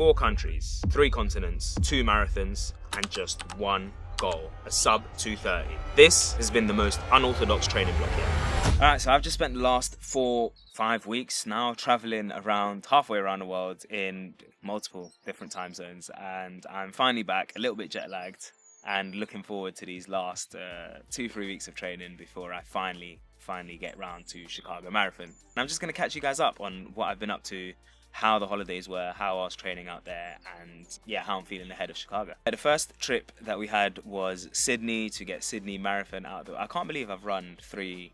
4 countries, 3 continents, 2 marathons, and just 1 goal, a sub 2:30. This has been the most unorthodox training block yet. Alright, so I've just spent the last 4-5 weeks now traveling around, halfway around the world in multiple different time zones, and I'm finally back, a little bit jet lagged, and looking forward to these last 2-3 weeks of training before I finally get round to Chicago Marathon. And I'm just going to catch you guys up on what I've been up to, how the holidays were, how I was training out there, and yeah, how I'm feeling ahead of Chicago. The first trip that we had was Sydney, to get Sydney Marathon out there. I can't believe I've run 3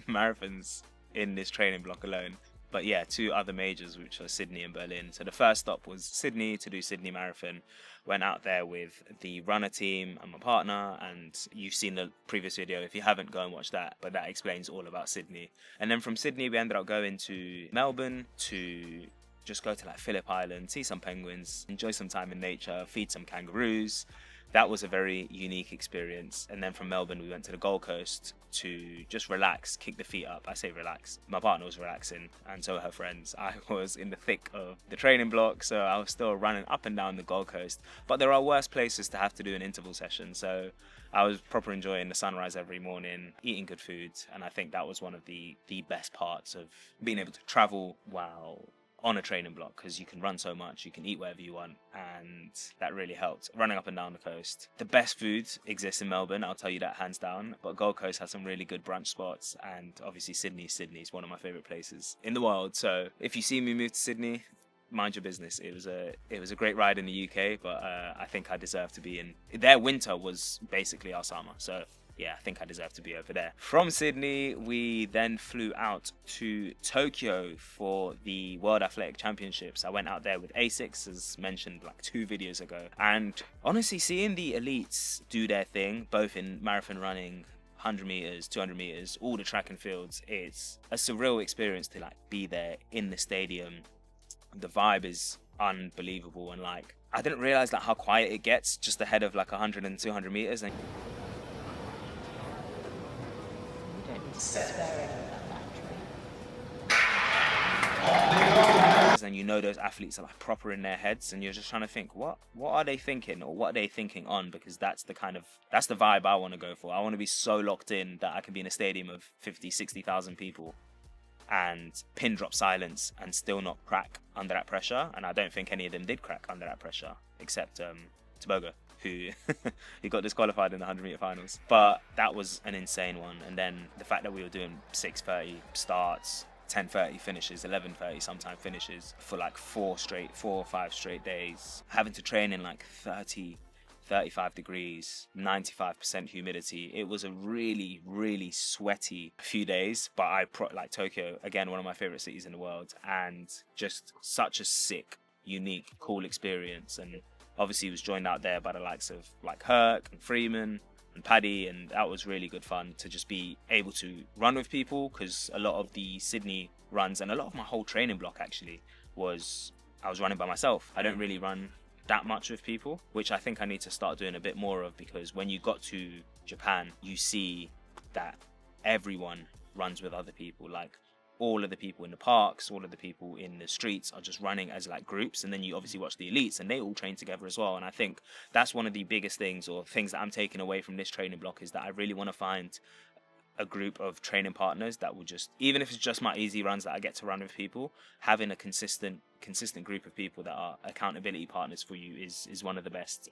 marathons in this training block alone. But yeah, 2 other majors, which are Sydney and Berlin. So the first stop was Sydney to do Sydney Marathon. Went out there with the runner team and my partner, and you've seen the previous video. If you haven't, go and watch that, but that explains all about Sydney. And then from Sydney, we ended up going to Melbourne to just go to like Phillip Island, see some penguins, enjoy some time in nature, feed some kangaroos. That was a very unique experience. And then from Melbourne, we went to the Gold Coast to just relax, kick the feet up. I say relax. My partner was relaxing, and so were her friends. I was in the thick of the training block, so I was still running up and down the Gold Coast. But there are worse places to have to do an interval session, so I was proper enjoying the sunrise every morning, eating good food, and I think that was one of the best parts of being able to travel while on a training block, because you can run so much, you can eat wherever you want, and that really helped. Running up and down the coast. The best food exists in Melbourne, I'll tell you that hands down, but Gold Coast has some really good brunch spots, and obviously Sydney is one of my favourite places in the world. So if you see me move to Sydney, mind your business. It was a great ride in the UK, but I think I deserve to be in. Their winter was basically our summer, so yeah, I think I deserve to be over there. From Sydney, we then flew out to Tokyo for the World Athletic Championships. I went out there with ASICS, as mentioned like 2 videos ago. And honestly, seeing the elites do their thing, both in marathon running, 100 meters, 200 meters, all the track and fields, it's a surreal experience to like be there in the stadium. The vibe is unbelievable, and like, I didn't realize like how quiet it gets just ahead of like 100 and 200 meters. And and you know those athletes are like proper in their heads, and you're just trying to think, what are they thinking, or what are they thinking on, because that's the vibe I want to go for. I want to be so locked in that I can be in a stadium of 50-60,000 people and pin drop silence and still not crack under that pressure. And I don't think any of them did crack under that pressure, except Tobago, who got disqualified in the 100-meter finals. But that was an insane one. And then the fact that we were doing 6:30 starts, 10:30 finishes, 11:30 sometimes finishes for like 4 or 5 straight days, having to train in like 35 degrees, 95% humidity. It was a really, really sweaty few days, but like Tokyo, again, one of my favorite cities in the world, and just such a sick, unique, cool experience. And obviously he was joined out there by the likes of like Herc and Freeman and Paddy, and that was really good fun to just be able to run with people, because a lot of the Sydney runs, and a lot of my whole training block actually, I was running by myself. I don't really run that much with people, which I think I need to start doing a bit more of, because when you got to Japan, you see that everyone runs with other people. Like, all of the people in the parks, all of the people in the streets are just running as like groups, and then you obviously watch the elites and they all train together as well. And I think that's one of the biggest things, or things that I'm taking away from this training block, is that I really want to find a group of training partners that will just, even if it's just my easy runs that I get to run with people, having a consistent group of people that are accountability partners for you is one of the best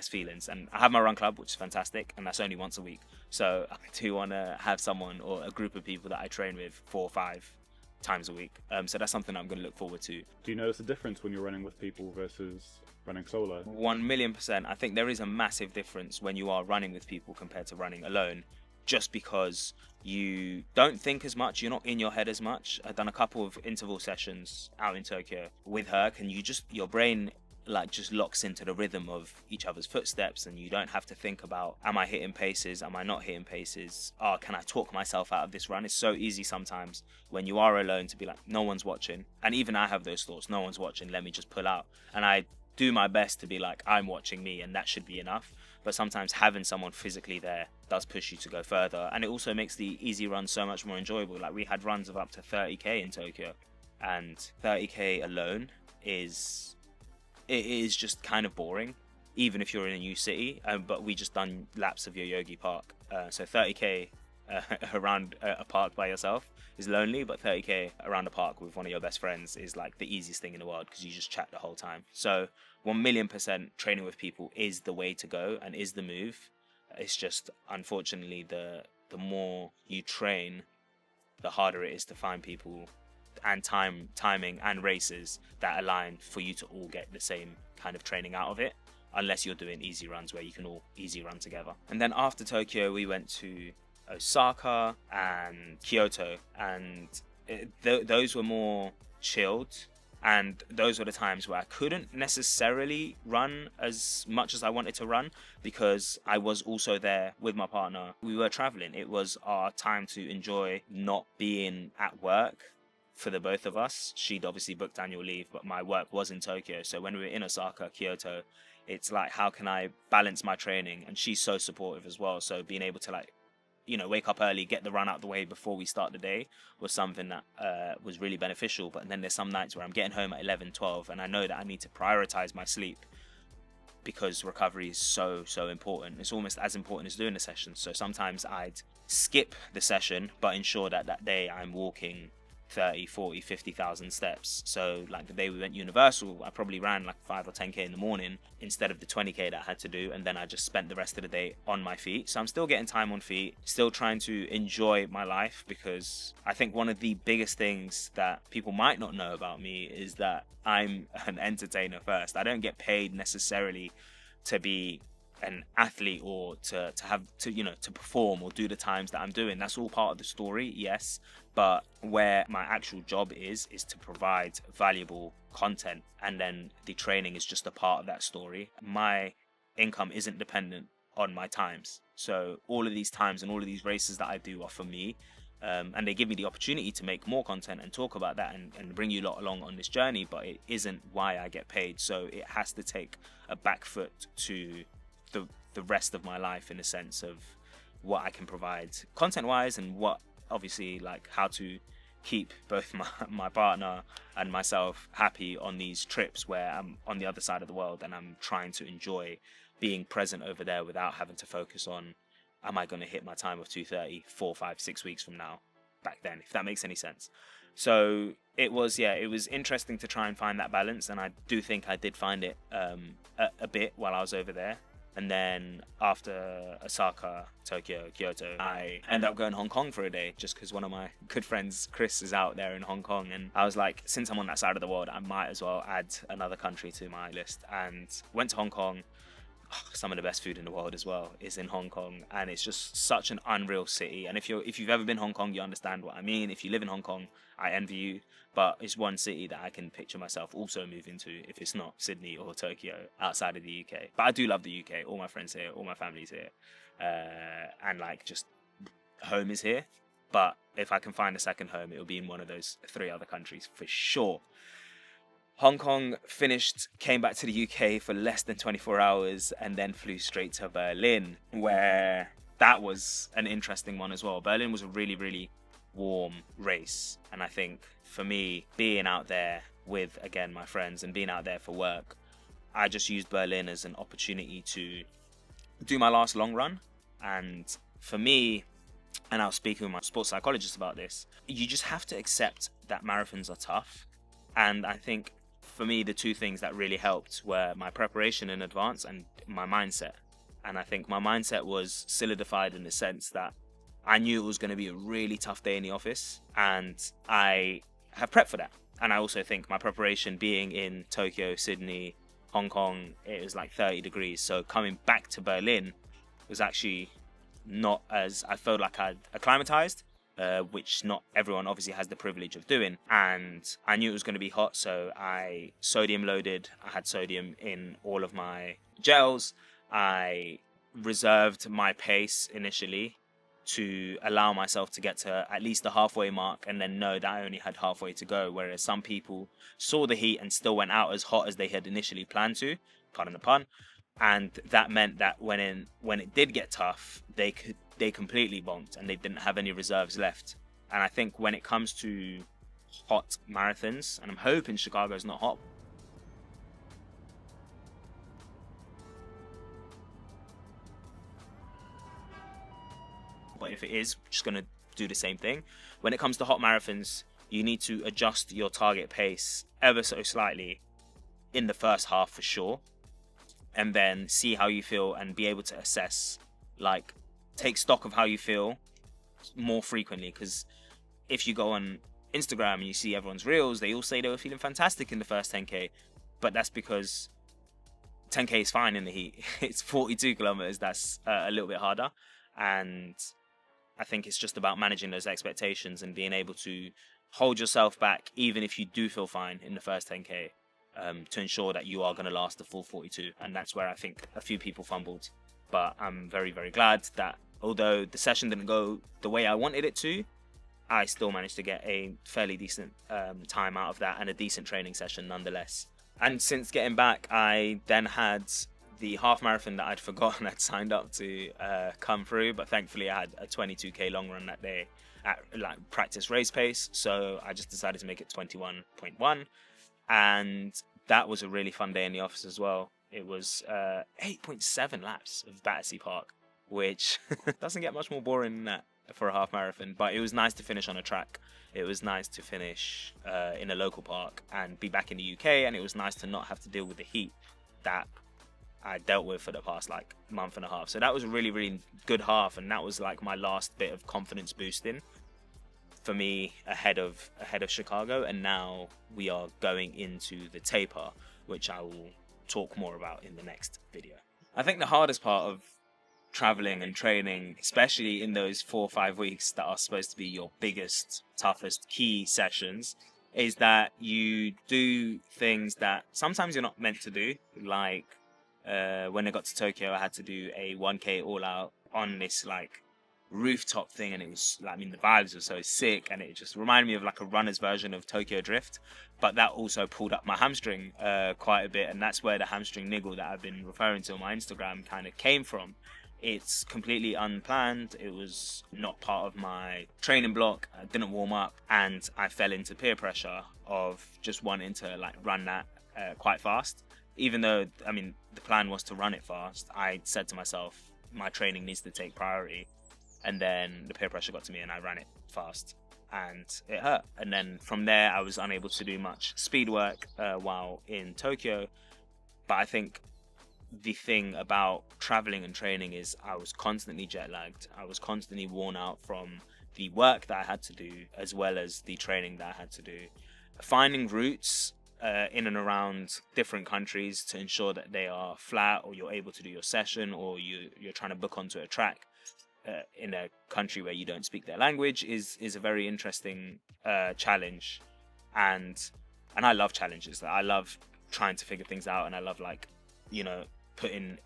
feelings. And I have my run club, which is fantastic, and that's only once a week. So I do want to have someone or a group of people that I train with 4 or 5 times a week. So that's something I'm going to look forward to. Do you notice a difference when you're running with people versus running solo? 1,000,000%. I think there is a massive difference when you are running with people compared to running alone, just because you don't think as much, you're not in your head as much. I've done a couple of interval sessions out in Tokyo with Herc, and your brain like just locks into the rhythm of each other's footsteps, and you don't have to think about, am I hitting paces, am I not hitting paces, can I talk myself out of this run? It's so easy sometimes when you are alone to be like, no one's watching. And even I have those thoughts, no one's watching, let me just pull out. And I do my best to be like, I'm watching me, and that should be enough. But sometimes having someone physically there does push you to go further, and it also makes the easy run so much more enjoyable. Like, we had runs of up to 30k in Tokyo, and 30k alone is it is just kind of boring, even if you're in a new city. But we just done laps of Yoyogi Park, so 30k around a park by yourself is lonely, but 30k around a park with one of your best friends is like the easiest thing in the world, because you just chat the whole time. So 1,000,000% training with people is the way to go and is the move. It's just, unfortunately, the more you train, the harder it is to find people and timing and races that align for you to all get the same kind of training out of it, unless you're doing easy runs where you can all easy run together. And then after Tokyo, we went to Osaka and Kyoto, and those were more chilled, and those were the times where I couldn't necessarily run as much as I wanted to run, because I was also there with my partner. We were traveling. It was our time to enjoy not being at work for the both of us. She'd obviously booked annual leave, but my work was in Tokyo. So when we were in Osaka, Kyoto, it's like, how can I balance my training? And she's so supportive as well. So being able to, like, you know, wake up early, get the run out the way before we start the day was something that was really beneficial. But then there's some nights where I'm getting home at 11, 12, and I know that I need to prioritize my sleep, because recovery is so important. It's almost as important as doing the session. So sometimes I'd skip the session, but ensure that that day I'm walking 30, 40, 50,000 steps. So like the day we went Universal, I probably ran like 5 or 10k in the morning instead of the 20k that I had to do, and then I just spent the rest of the day on my feet. So I'm still getting time on feet, still trying to enjoy my life, because I think one of the biggest things that people might not know about me is that I'm an entertainer first. I don't get paid necessarily to be an athlete or to have to, you know, to perform or do the times that I'm doing. That's all part of the story, yes, but where my actual job is to provide valuable content, and then the training is just a part of that story. My income isn't dependent on my times, so all of these times and all of these races that I do are for me, and they give me the opportunity to make more content and talk about that and bring you lot along on this journey, but it isn't why I get paid. So it has to take a back foot to the rest of my life, in the sense of what I can provide content wise, and what, obviously, like how to keep both my partner and myself happy on these trips where I'm on the other side of the world and I'm trying to enjoy being present over there without having to focus on, am I going to hit my time of 2:30 4, 5, 6 weeks from now, back then, if that makes any sense. So it was interesting to try and find that balance, and I do think I did find it a bit while I was over there. And then after Osaka, Tokyo, Kyoto, I ended up going to Hong Kong for a day, just because one of my good friends, Chris, is out there in Hong Kong. And I was like, since I'm on that side of the world, I might as well add another country to my list. And went to Hong Kong. Some of the best food in the world as well is in Hong Kong, and it's just such an unreal city. And if you've ever been to Hong Kong, you understand what I mean. If you live in Hong Kong, I envy you, but it's one city that I can picture myself also moving to if it's not Sydney or Tokyo, outside of the UK. But I do love the UK. All my friends here, all my family's here, and like, just home is here. But if I can find a second home, it'll be in one of those 3 other countries for sure. Hong Kong finished, came back to the UK for less than 24 hours, and then flew straight to Berlin, where that was an interesting one as well. Berlin was a really, really warm race. And I think for me, being out there with, again, my friends and being out there for work, I just used Berlin as an opportunity to do my last long run. And for me, and I was speaking with my sports psychologist about this, you just have to accept that marathons are tough. And I think for me, the 2 things that really helped were my preparation in advance and my mindset. And I think my mindset was solidified in the sense that I knew it was going to be a really tough day in the office, and I have prepped for that. And I also think my preparation, being in Tokyo, Sydney, Hong Kong, it was like 30 degrees. So coming back to Berlin was actually not as, I felt like I'd acclimatized, which not everyone obviously has the privilege of doing. And I knew it was going to be hot, so I sodium loaded. I had sodium in all of my gels. I reserved my pace initially to allow myself to get to at least the halfway mark, and then know that I only had halfway to go, whereas some people saw the heat and still went out as hot as they had initially planned to, pardon the pun. And that meant that when it did get tough, they completely bonked and they didn't have any reserves left. And I think when it comes to hot marathons, and I'm hoping Chicago's not hot, but if it is, just going to do the same thing. When it comes to hot marathons, you need to adjust your target pace ever so slightly in the first half for sure, and then see how you feel and be able to assess, like, take stock of how you feel more frequently. Because if you go on Instagram and you see everyone's reels, they all say they were feeling fantastic in the first 10k, but that's because 10k is fine in the heat. It's 42 kilometers that's a little bit harder, and I think it's just about managing those expectations and being able to hold yourself back even if you do feel fine in the first 10k, to ensure that you are going to last the full 42. And that's where I think a few people fumbled, but I'm very, very glad that although the session didn't go the way I wanted it to, I still managed to get a fairly decent time out of that, and a decent training session nonetheless. And since getting back, I then had the half marathon that I'd forgotten I'd signed up to come through, but thankfully I had a 22k long run that day at like practice race pace, so I just decided to make it 21.1, and that was a really fun day in the office as well. It was 8.7 laps of Battersea Park, which doesn't get much more boring than that for a half marathon, but it was nice to finish on a track. It was nice to finish in a local park and be back in the UK, and it was nice to not have to deal with the heat that I dealt with for the past like month and a half. So that was a really, really good half, and that was like my last bit of confidence boosting for me ahead of Chicago. And now we are going into the taper, which I will talk more about in the next video. I think the hardest part of traveling and training, especially in those 4 or 5 weeks that are supposed to be your biggest, toughest key sessions, is that you do things that sometimes you're not meant to do. Like when I got to Tokyo, I had to do a 1k all out on this like rooftop thing, and it was, I mean, the vibes were so sick, and it just reminded me of like a runner's version of Tokyo Drift, but that also pulled up my hamstring quite a bit, and that's where the hamstring niggle that I've been referring to on my Instagram kind of came from. It's completely unplanned. It was not part of my training block. I didn't warm up, and I fell into peer pressure of just wanting to like run that quite fast. Even though, I mean, the plan was to run it fast, I said to myself, my training needs to take priority. And then the peer pressure got to me and I ran it fast, and it hurt. And then from there, I was unable to do much speed work while in Tokyo. But I think the thing about traveling and training is I was constantly jet lagged. I was constantly worn out from the work that I had to do as well as the training that I had to do. Finding routes in and around different countries to ensure that they are flat, or you're able to do your session, or you're trying to book onto a track in a country where you don't speak their language is a very interesting challenge. And I love challenges. I love trying to figure things out, and I love, like, you know, putting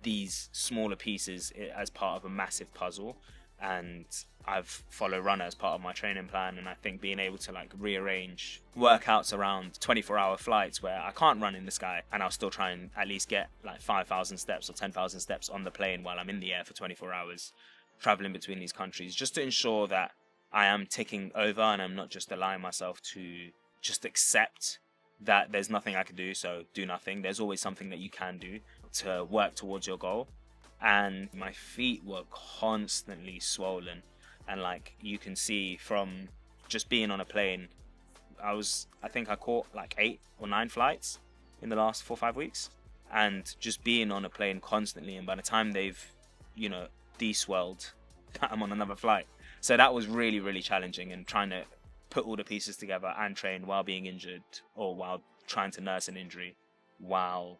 these smaller pieces as part of a massive puzzle. And I've followed runner as part of my training plan, and I think being able to like rearrange workouts around 24-hour flights where I can't run in the sky, and I'll still try and at least get like 5,000 steps or 10,000 steps on the plane while I'm in the air for 24 hours traveling between these countries, just to ensure that I am ticking over and I'm not just allowing myself to just accept that there's nothing I can do, so do nothing. There's always something that you can do to work towards your goal. And my feet were constantly swollen, and like you can see from just being on a plane, I think I caught like 8 or 9 flights in the last 4 or 5 weeks, and just being on a plane constantly, and by the time they've, you know, de-swelled, I'm on another flight. So that was really, really challenging, and trying to put all the pieces together and train while being injured, or while trying to nurse an injury, while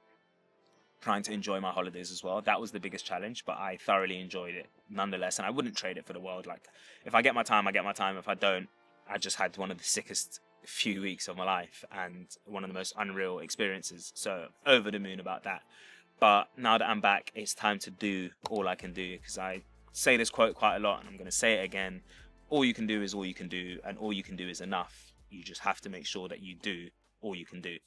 trying to enjoy my holidays as well. That was the biggest challenge, but I thoroughly enjoyed it nonetheless, and I wouldn't trade it for the world. Like, if I get my time, I get my time. If I don't, I just had one of the sickest few weeks of my life and one of the most unreal experiences. So over the moon about that. But now that I'm back, it's time to do all I can do, because I say this quote quite a lot, and I'm going to say it again. All you can do is all you can do, and all you can do is enough. You just have to make sure that you do all you can do.